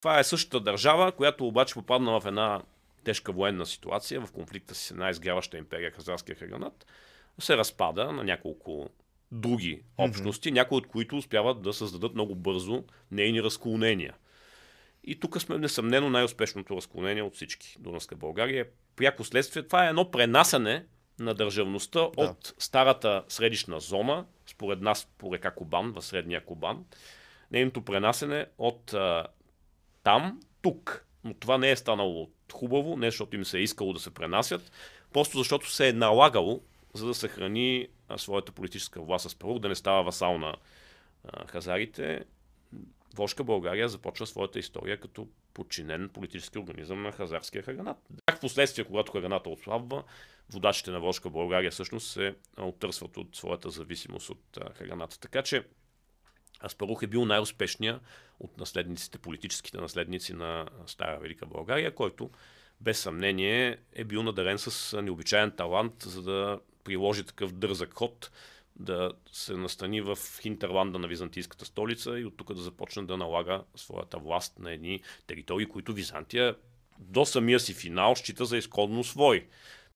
Това е същата държава, която обаче попадна в една тежка военна ситуация, в конфликта с една изгряваща империя, Хазарския хаганат, се разпада на няколко други общности, някои от които успяват да създадат много бързо нейни разклонения. И тук сме несъмнено най-успешното разклонение от всички. Дунавска България. Пряко следствие, това е едно пренасене на държавността от старата средищна зона, според нас по река Кубан, в средния Кубан, нейното пренасене от там, тук. Но това не е станало хубаво, не защото им се е искало да се пренасят, просто защото се е налагало, за да съхрани своята политическа власт с пръв, да не става васал на хазарите. Волжка България започва своята история като подчинен политически организъм на хазарския хаганат. В последствие, когато хаганата отслабва, водачите на Волжка България всъщност се оттърсват от своята зависимост от хаганата. Така че Аспарух е бил най-успешният от наследниците, политическите наследници на Стара Велика България, който без съмнение е бил надарен с необичайен талант, за да приложи такъв дързък ход, да се настани в хинтерланда на византийската столица и от тук да започне да налага своята власт на едни територии, които Византия до самия си финал счита за изконно свои.